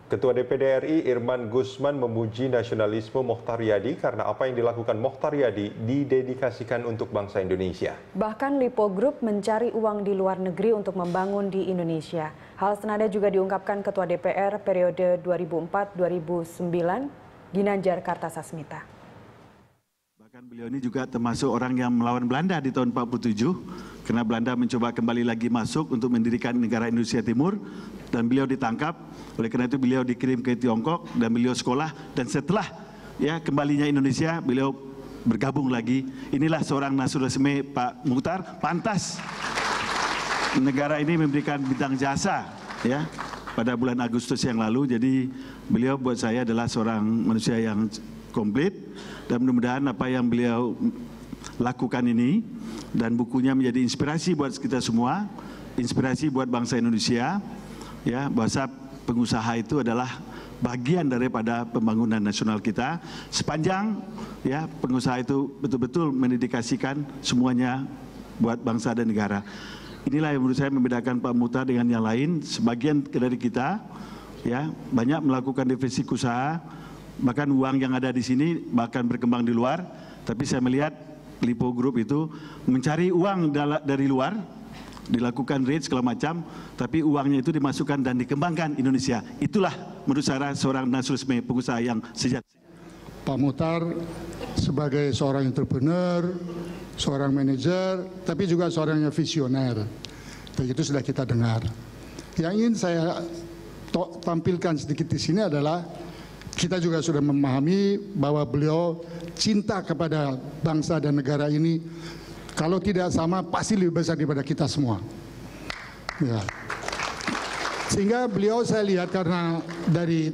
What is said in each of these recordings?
Ketua DPD RI Irman Gusman memuji nasionalisme Mochtar Yadi karena apa yang dilakukan Mochtar Yadi didedikasikan untuk bangsa Indonesia. Bahkan Lipo Group mencari uang di luar negeri untuk membangun di Indonesia. Hal senada juga diungkapkan Ketua DPR periode 2004-2009, Ginanjar Kartasasmita. Bahkan beliau ini juga termasuk orang yang melawan Belanda di tahun 47, karena Belanda mencoba kembali lagi masuk untuk mendirikan negara Indonesia Timur, dan beliau ditangkap. Oleh karena itu beliau dikirim ke Tiongkok dan beliau sekolah, dan setelah kembalinya Indonesia beliau bergabung lagi. Inilah seorang nasionalisme Pak Mochtar. Pantas negara ini memberikan bintang jasa pada bulan Agustus yang lalu. Jadi beliau buat saya adalah seorang manusia yang komplit, dan mudah-mudahan apa yang beliau lakukan ini dan bukunya menjadi inspirasi buat kita semua, inspirasi buat bangsa Indonesia, bahwa pengusaha itu adalah bagian daripada pembangunan nasional kita. Sepanjang pengusaha itu betul-betul mendedikasikan semuanya buat bangsa dan negara. Inilah yang menurut saya membedakan Pak Mochtar dengan yang lain. Sebagian dari kita banyak melakukan diversifikasi usaha, bahkan uang yang ada di sini bahkan berkembang di luar. Tapi saya melihat Lipo Group itu mencari uang dari luar, dilakukan rate segala macam, tapi uangnya itu dimasukkan dan dikembangkan Indonesia. Itulah menurut saya seorang nasionalisme pengusaha yang sejati. Pak Mochtar sebagai seorang entrepreneur, seorang manajer, tapi juga seorang yang visioner. Begitu sudah kita dengar. Yang ingin saya tampilkan sedikit di sini adalah kita juga sudah memahami bahwa beliau cinta kepada bangsa dan negara ini. Kalau tidak sama, pasti lebih besar daripada kita semua. Sehingga beliau saya lihat karena dari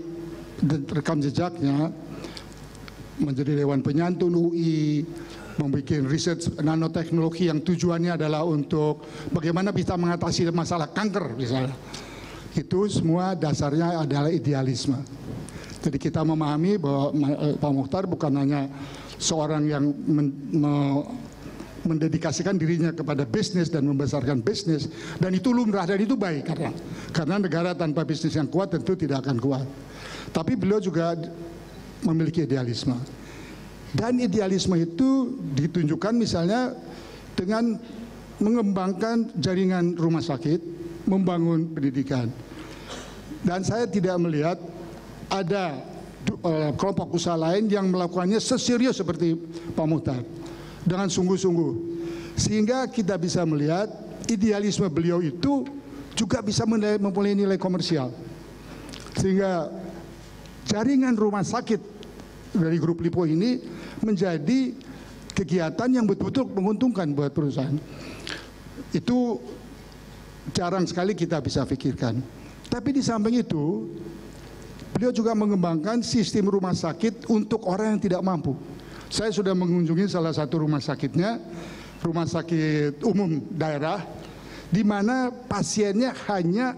rekam jejaknya, menjadi Dewan Penyantun UI, membuat riset nanoteknologi yang tujuannya adalah untuk bagaimana bisa mengatasi masalah kanker misalnya. Itu semua dasarnya adalah idealisme. Jadi kita memahami bahwa Pak Mochtar bukan hanya seorang yang mendedikasikan dirinya kepada bisnis dan membesarkan bisnis, dan itu lumrah dan itu baik, karena negara tanpa bisnis yang kuat tentu tidak akan kuat. Tapi beliau juga memiliki idealisme, dan idealisme itu ditunjukkan misalnya dengan mengembangkan jaringan rumah sakit, membangun pendidikan. Dan saya tidak melihat ada kelompok usaha lain yang melakukannya seserius seperti Pak Mochtar, dengan sungguh-sungguh, sehingga kita bisa melihat idealisme beliau itu juga bisa mempunyai nilai komersial, sehingga jaringan rumah sakit dari grup Lipo ini menjadi kegiatan yang betul-betul menguntungkan buat perusahaan. Itu jarang sekali kita bisa pikirkan. Tapi di samping itu, beliau juga mengembangkan sistem rumah sakit untuk orang yang tidak mampu. Saya sudah mengunjungi salah satu rumah sakitnya, rumah sakit umum daerah, di mana pasiennya hanya